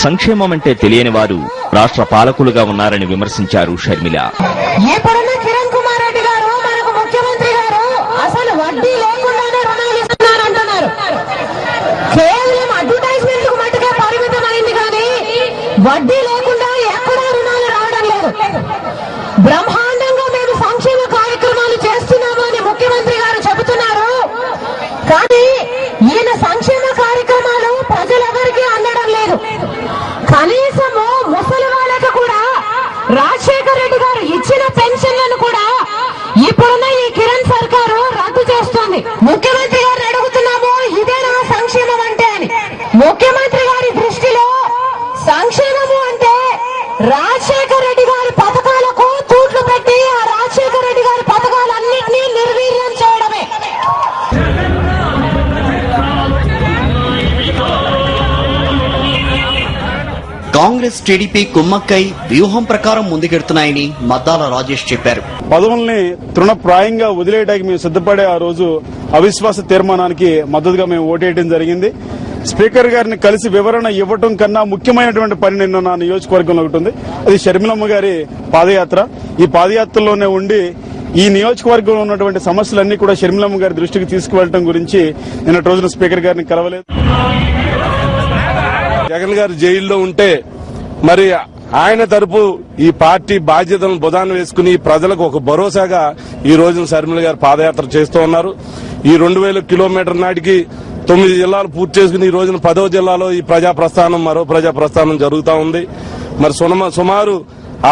సంక్షేమం అంటే తెలియని వారు రాష్ట్ర పాలకులుగా ఉన్నారని విమర్శించారు షర్మిల. కిరణ్ కుమార్ రెడ్డి గారు మనకు ముఖ్యమంత్రి గారు అసలు వడ్డీ లేకుండానే రుణాలు ఇస్తున్నారంటున్నారు. కేవలం అడ్వర్టైజ్మెంట్ కు మట్టుకే పరిమితమైంది కానీ వడ్డీ లేకుండా ఎక్కడా రుణాలు రావడం లేదు. బ్రహ్మాండంగా మేము సంక్షేమ కార్యక్రమాలు చేస్తున్నాము అని ముఖ్యమంత్రి గారు చెబుతున్నారు. కానీ ఈయన సంక్షేమ కార్యక్రమాలు ప్రజలెవరికీ అందడం లేదు. కనీసము ముసలి వాళ్ళకి కూడా రాజశేఖర రెడ్డి గారు ఇచ్చిన పెన్షన్లను కూడా ఇప్పుడున్న ఈ కిరణ్ సర్కారు రద్దు చేస్తుంది. ముఖ్యమంత్రి గారిని అడుగుతున్నాము, ఇదేనా సంక్షేమం అంటే అని. ముఖ్యమంత్రి గారి దృష్టిలో సంక్షేమము అంటే రాజశేఖర రెడ్డి గారి పథకాలకు తూట్లు పెట్టి ఆ రాజశేఖర రెడ్డి గారి పథకాలన్నింటినీ నిర్వీర్యం చేయడమే. కాంగ్రెస్ టీడీపీ కుమ్మక్కై వ్యూహం ప్రకారం ముందుకెడుతున్నాయని మద్దాల రాజేష్ చెప్పారు. పదవుల్ని తృణప్రాయంగా వదిలేయడానికి మేము సిద్దపడే ఆ రోజు అవిశ్వాస తీర్మానానికి మద్దతుగా మేము ఓటేయడం జరిగింది. స్పీకర్ గారిని కలిసి వివరణ ఇవ్వటం కన్నా ముఖ్యమైనటువంటి పని నిన్న నా నియోజకవర్గంలో ఒకటి ఉంది. అది షర్మిలమ్మ గారి పాదయాత్ర. ఈ పాదయాత్రలోనే ఉండి ఈ నియోజకవర్గంలో ఉన్నటువంటి సమస్యలన్నీ కూడా షర్మిలమ్మ గారి దృష్టికి తీసుకువెళ్లడం గురించి నిన్నటి రోజున స్పీకర్ గారిని కలవలేదు. జగన్ గారు జైల్లో ఉంటే మరి ఆయన తరపు ఈ పార్టీ బాధ్యతలను బుధాన్ని వేసుకుని ప్రజలకు ఒక భరోసాగా ఈ రోజున షర్మిల గారు పాదయాత్ర చేస్తూ ఉన్నారు. ఈ 2000 కిలోమీటర్ నాటికి 9 జిల్లాలు పూర్తి చేసుకుని ఈ రోజున 10వ జిల్లాలో ఈ ప్రజా ప్రస్థానం మరో ప్రజా ప్రస్థానం జరుగుతూ ఉంది. మరి సుమారు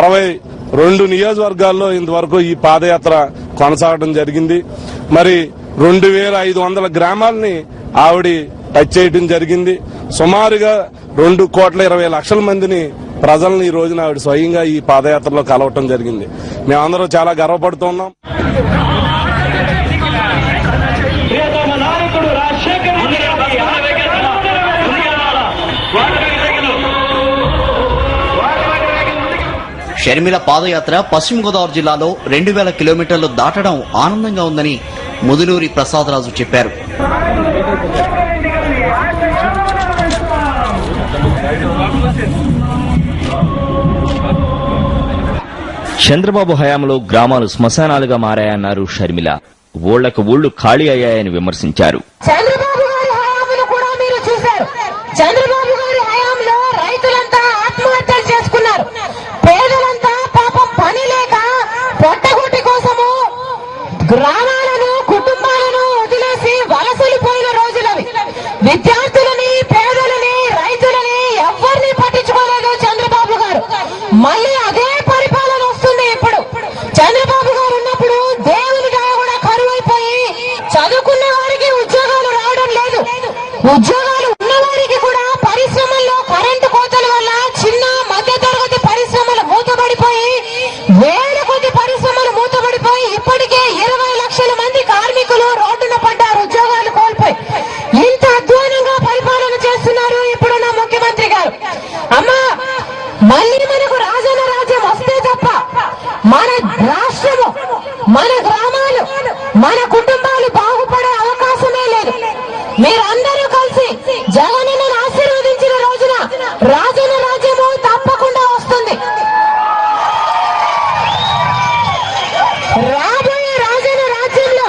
62 నియోజకవర్గాల్లో ఇంతవరకు ఈ పాదయాత్ర కొనసాగడం జరిగింది. మరి 2500 గ్రామాలని ఆవిడ టచ్ చేయడం జరిగింది. సుమారుగా 2,20,00,000 మందిని ప్రజలను ఈ రోజున ఆవిడ స్వయంగా ఈ పాదయాత్రలో కలవటం జరిగింది. మేమందరం చాలా గర్వపడుతున్నాం. షర్మిల పాదయాత్ర పశ్చిమ గోదావరి జిల్లాలో 2000 కిలోమీటర్లు దాటడం ఆనందంగా ఉందని ముదులూరి ప్రసాదరాజు చెప్పారు. చంద్రబాబు హయాంలో గ్రామాలు శ్మశానాలుగా మారాయన్నారు షర్మిల. ఊళ్లకు ఊళ్లు ఖాళీ అయ్యాయని విమర్శించారు. చంద్రబాబు గారి హయాంలో కూడా మీరు చూశారు. చంద్రబాబు గారి హయాంలో రైతులంతా ఆత్మహత్యలు చేసుకున్నారు. పేదలంతా పాపం పని లేక పొట్టగొట్టి కోసము గ్రామాలను కుటుంబాలను వదిలేసి వలసలిపోయిన రోజులవి. విద్యార్థులని, పేదలని, రైతులని ఎవరిని పట్టించుకోలేదు చంద్రబాబు గారు. మళ్ళీ అదే పరిపాలన వస్తుంది. ఇప్పుడు చంద్రబాబు గారు ఉన్నప్పుడు దేవుని దయ కూడా కరువైపోయి చదువుకున్న వారికి ఉద్యోగాలు రావడం లేదు. ఉద్యోగాలు ఉన్న వారికి కూడా పరిశ్రమల్లో కరెంటు కోతల వల్ల చిన్న మధ్య తరగతి పరిశ్రమలు మూతబడిపోయి వేల కొద్ది పరిశ్రమలు మూతబడిపోయి ఇప్పటికే 20 లక్షల మంది కార్మికులు రోడ్డున పడ్డారు, ఉద్యోగాలు కోల్పోయి. ఇంత అధ్వానంగా పరిపాలన చేస్తున్నారు ఇప్పుడున్న ముఖ్యమంత్రి గారు. అమ్మా, మళ్ళీ మనకు రాజన్న రాజ్యం వస్తే తప్ప మన రాష్ట్రము, మన గ్రామాలు, మన కుటుంబాలు బాగుపడే అవకాశమే లేదు. మీరందరూ కలిసి జగనన్నను ఆశీర్వదించిన రోజున రాజన్న రాజ్యము తప్పకుండా వస్తుంది. రాబోయే రాజన్న రాజ్యంలో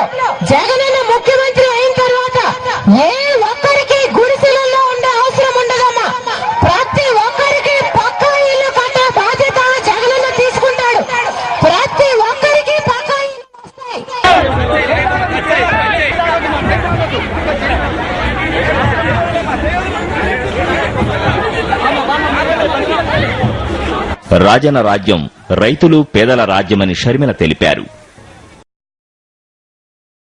జగనన్న ముఖ్యమంత్రి అయిన తర్వాత ఏ ఒక్కరికి గుడిసెలలో ఉండే అవసరం ఉండదమ్మా. ప్రతి ఒక్కరికి పక్కా ఇల్లు కట్టే బాధ్యత జగనన్న తీసుకుంటాడు. ప్రతి ఒక్కరికి పక్కా ఇల్లు వస్తాయి. రాజన్న రాజ్యం రైతులు, పేదల రాజ్యమని షర్మిల తెలిపారు.